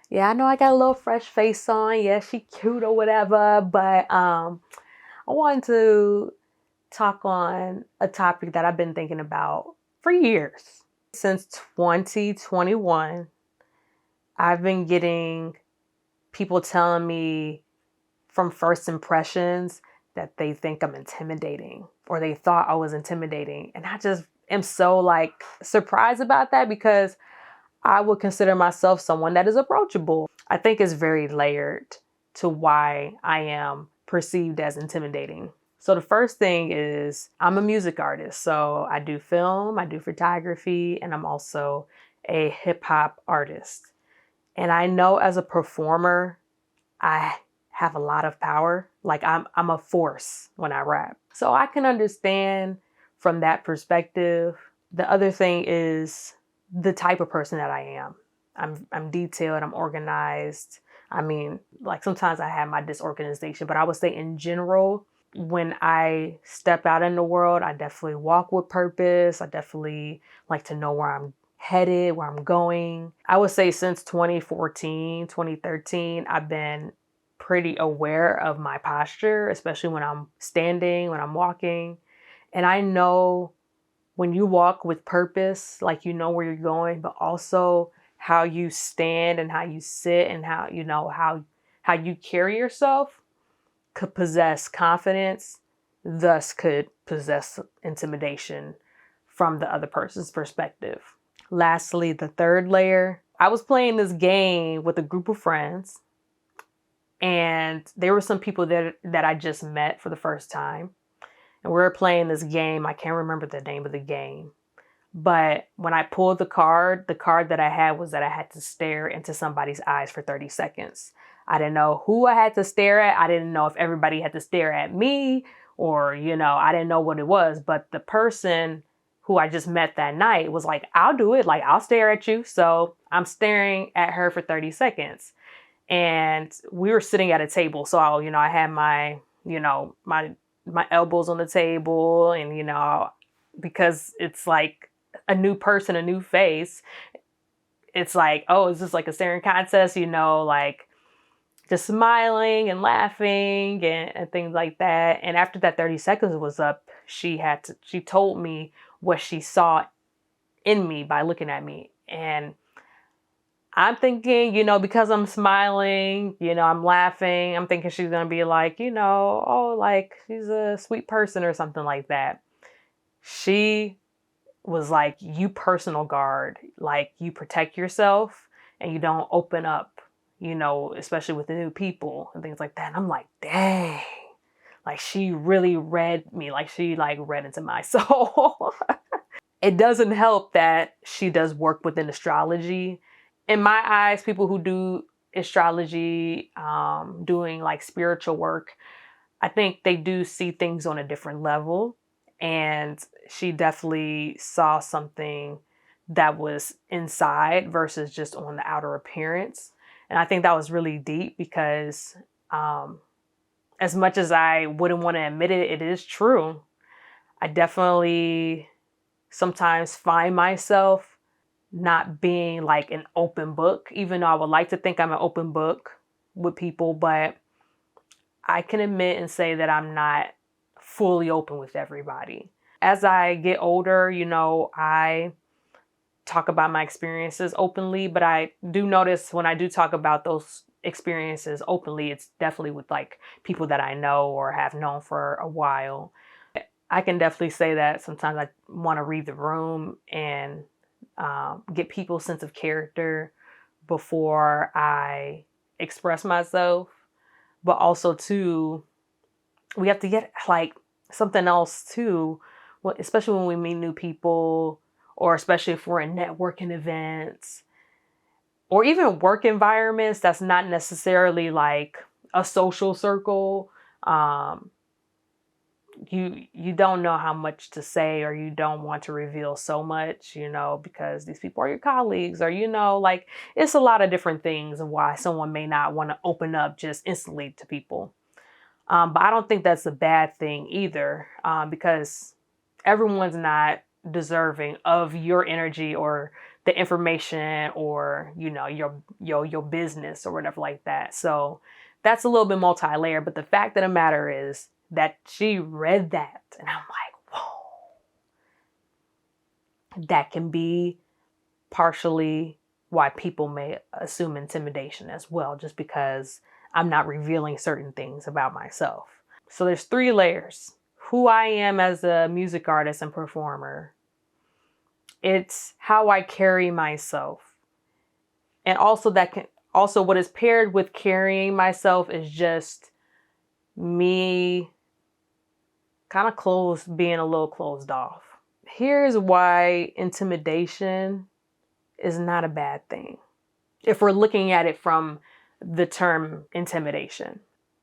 Yeah, I know I got a little fresh face on. Yeah, she cute or whatever, but I wanted to talk on a topic that I've been thinking about for years. Since 2021, I've been getting people telling me from first impressions that they think I'm intimidating or they thought I was intimidating. And I just am so like surprised about that because I would consider myself someone that is approachable. I think it's very layered to why I am perceived as intimidating. So the first thing is I'm a music artist. So I do film, I do photography, and I'm also a hip hop artist. And I know as a performer, I have a lot of power. Like I'm a force when I rap. So I can understand from that perspective. The other thing is the type of person that I am. I'm detailed, I'm organized. I mean, like sometimes I have my disorganization, but I would say in general, when I step out in the world, I definitely walk with purpose. I definitely like to know where I'm headed, where I'm going. I would say since 2014, 2013, I've been pretty aware of my posture, especially when I'm standing, when I'm walking. And I know when you walk with purpose, like you know where you're going, but also how you stand and how you sit and how you know how you carry yourself could possess confidence, thus could possess intimidation from the other person's perspective. Lastly, the third layer, I was playing this game with a group of friends, and there were some people that I just met for the first time. And we were playing this game. I can't remember the name of the game. But when I pulled the card that I had was that I had to stare into somebody's eyes for 30 seconds. I didn't know who I had to stare at. I didn't know if everybody had to stare at me or, I didn't know what it was. But the person who I just met that night was like, I'll do it. Like, I'll stare at you. So I'm staring at her for 30 seconds. And we were sitting at a table. So, I had my elbows on the table and, because it's like a new person, a new face, it's like, oh, is this like a staring contest? Like just smiling and laughing and things like that. And after that 30 seconds was up, she told me what she saw in me by looking at me. And I'm thinking, because I'm smiling, I'm laughing, I'm thinking she's going to be like, oh, like she's a sweet person or something like that. She was like, you personal guard, like you protect yourself and you don't open up, especially with the new people and things like that. And I'm like, dang, like she really read me, like she like read into my soul. It doesn't help that she does work within astrology. In my eyes, people who do astrology, doing like spiritual work, I think they do see things on a different level. And she definitely saw something that was inside versus just on the outer appearance. And I think that was really deep because, as much as I wouldn't want to admit it, it is true. I definitely sometimes find myself not being like an open book, even though I would like to think I'm an open book with people, but I can admit and say that I'm not fully open with everybody. As I get older, I talk about my experiences openly, but I do notice when I do talk about those experiences openly, it's definitely with like people that I know or have known for a while. I can definitely say that sometimes I want to read the room and get people's sense of character before I express myself. But also, too, we have to get like something else too, especially when we meet new people, or especially if we're in networking events or even work environments that's not necessarily like a social circle. Um, you don't know how much to say, or you don't want to reveal so much, because these people are your colleagues, or like it's a lot of different things of why someone may not want to open up just instantly to people. But I don't think that's a bad thing either, because everyone's not deserving of your energy or the information or, your business or whatever like that. So that's a little bit multi-layered, but the fact of the matter is that she read that and I'm like, whoa, that can be partially why people may assume intimidation as well, just because I'm not revealing certain things about myself. So there's 3 layers. Who I am as a music artist and performer. It's how I carry myself. And also what is paired with carrying myself is just me kind of being a little closed off. Here's why intimidation is not a bad thing. If we're looking at it from the term intimidation.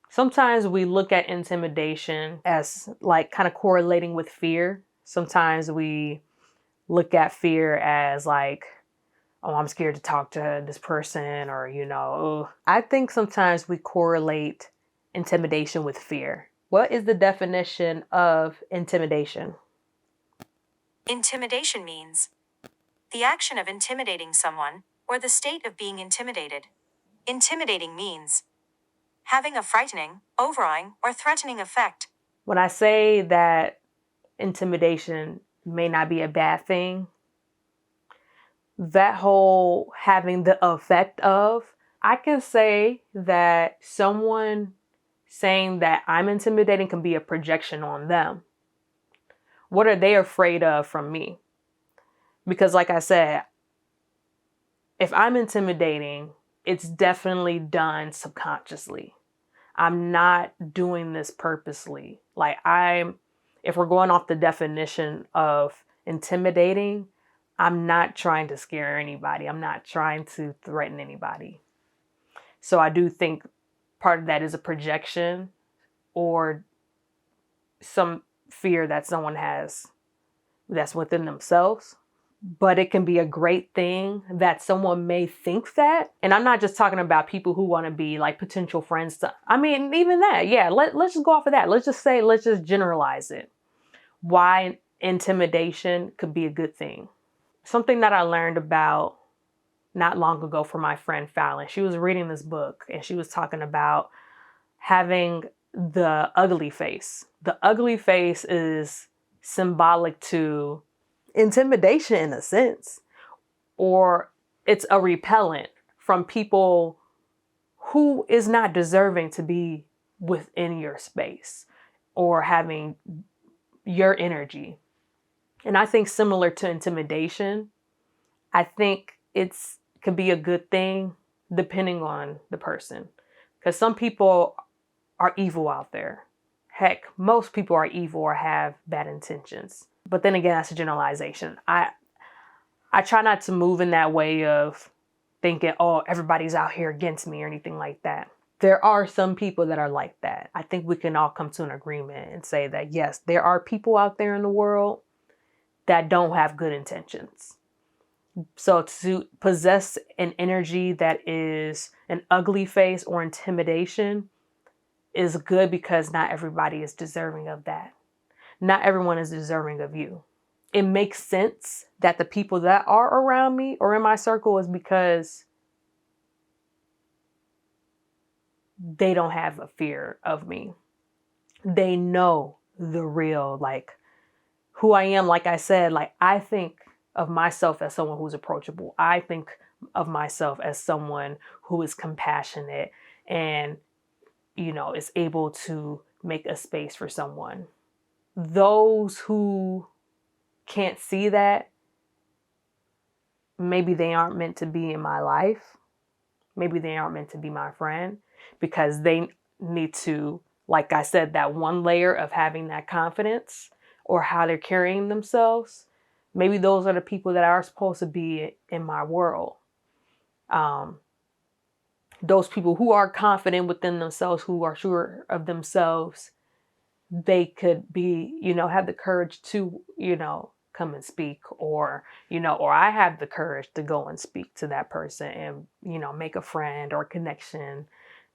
Sometimes we look at intimidation as like kind of correlating with fear. Sometimes we look at fear as like, oh, I'm scared to talk to this person, or, I think sometimes we correlate intimidation with fear. What is the definition of intimidation? Intimidation means the action of intimidating someone, or the state of being intimidated. Intimidating means having a frightening, overawing, or threatening effect. When I say that intimidation may not be a bad thing, that whole having the effect of, I can say that someone saying that I'm intimidating can be a projection on them. What are they afraid of from me? Because like I said, if I'm intimidating, it's definitely done subconsciously. I'm not doing this purposely. If we're going off the definition of intimidating, I'm not trying to scare anybody. I'm not trying to threaten anybody. So I do think part of that is a projection or some fear that someone has that's within themselves. But it can be a great thing that someone may think that. And I'm not just talking about people who want to be like potential friends. Even that. Yeah, let's just go off of that. Let's just generalize it. Why intimidation could be a good thing. Something that I learned about not long ago from my friend Fallon. She was reading this book and she was talking about having the ugly face. The ugly face is symbolic to intimidation in a sense, or it's a repellent from people who is not deserving to be within your space or having your energy. And I think similar to intimidation, I think it's could be a good thing depending on the person, because some people are evil out there. Heck, most people are evil or have bad intentions. But then again, that's a generalization. I try not to move in that way of thinking, oh, everybody's out here against me or anything like that. There are some people that are like that. I think we can all come to an agreement and say that, yes, there are people out there in the world that don't have good intentions. So to possess an energy that is an ugly face or intimidation is good, because not everybody is deserving of that. Not everyone is deserving of you. It makes sense that the people that are around me or in my circle is because they don't have a fear of me. They know the real, who I am. Like I said, I think of myself as someone who's approachable. I think of myself as someone who is compassionate and, is able to make a space for someone. Those who can't see that, maybe they aren't meant to be in my life. Maybe they aren't meant to be my friend, because they need to, like I said, that one layer of having that confidence or how they're carrying themselves. Maybe those are the people that are supposed to be in my world. Those people who are confident within themselves, who are sure of themselves, they could be, have the courage to, come and speak, or I have the courage to go and speak to that person and, make a friend or connection,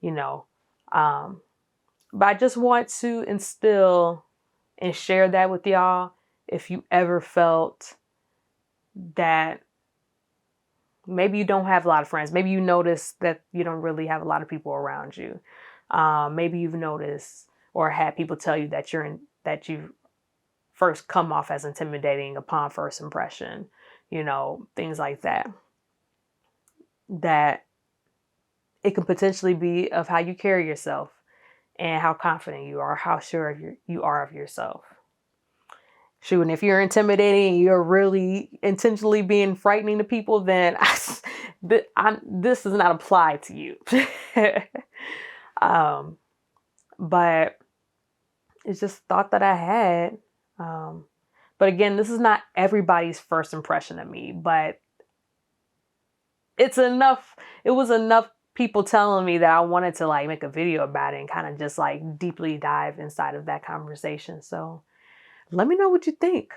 but I just want to instill and share that with y'all. If you ever felt that Maybe you don't have a lot of friends. Maybe you notice that you don't really have a lot of people around you. Maybe you've noticed or had people tell you that that you first come off as intimidating upon first impression, things like that. That it can potentially be of how you carry yourself and how confident you are, how sure you are of yourself. Shoot, and if you're intimidating and you're really intentionally being frightening to people, then this does not apply to you. But it's just thought that I had. But again, this is not everybody's first impression of me, but it was enough people telling me that I wanted to like make a video about it and kind of just like deeply dive inside of that conversation. So let me know what you think.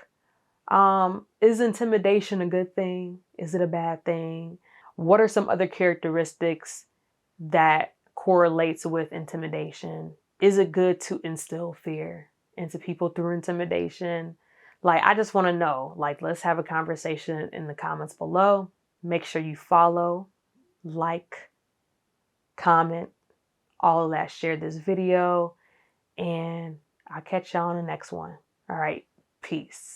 Is intimidation a good thing? Is it a bad thing? What are some other characteristics that correlates with intimidation? Is it good to instill fear into people through intimidation? Like, I just want to know. Like, let's have a conversation in the comments below. Make sure you follow, like, comment, all of that. Share this video, and I'll catch y'all on the next one. All right, peace.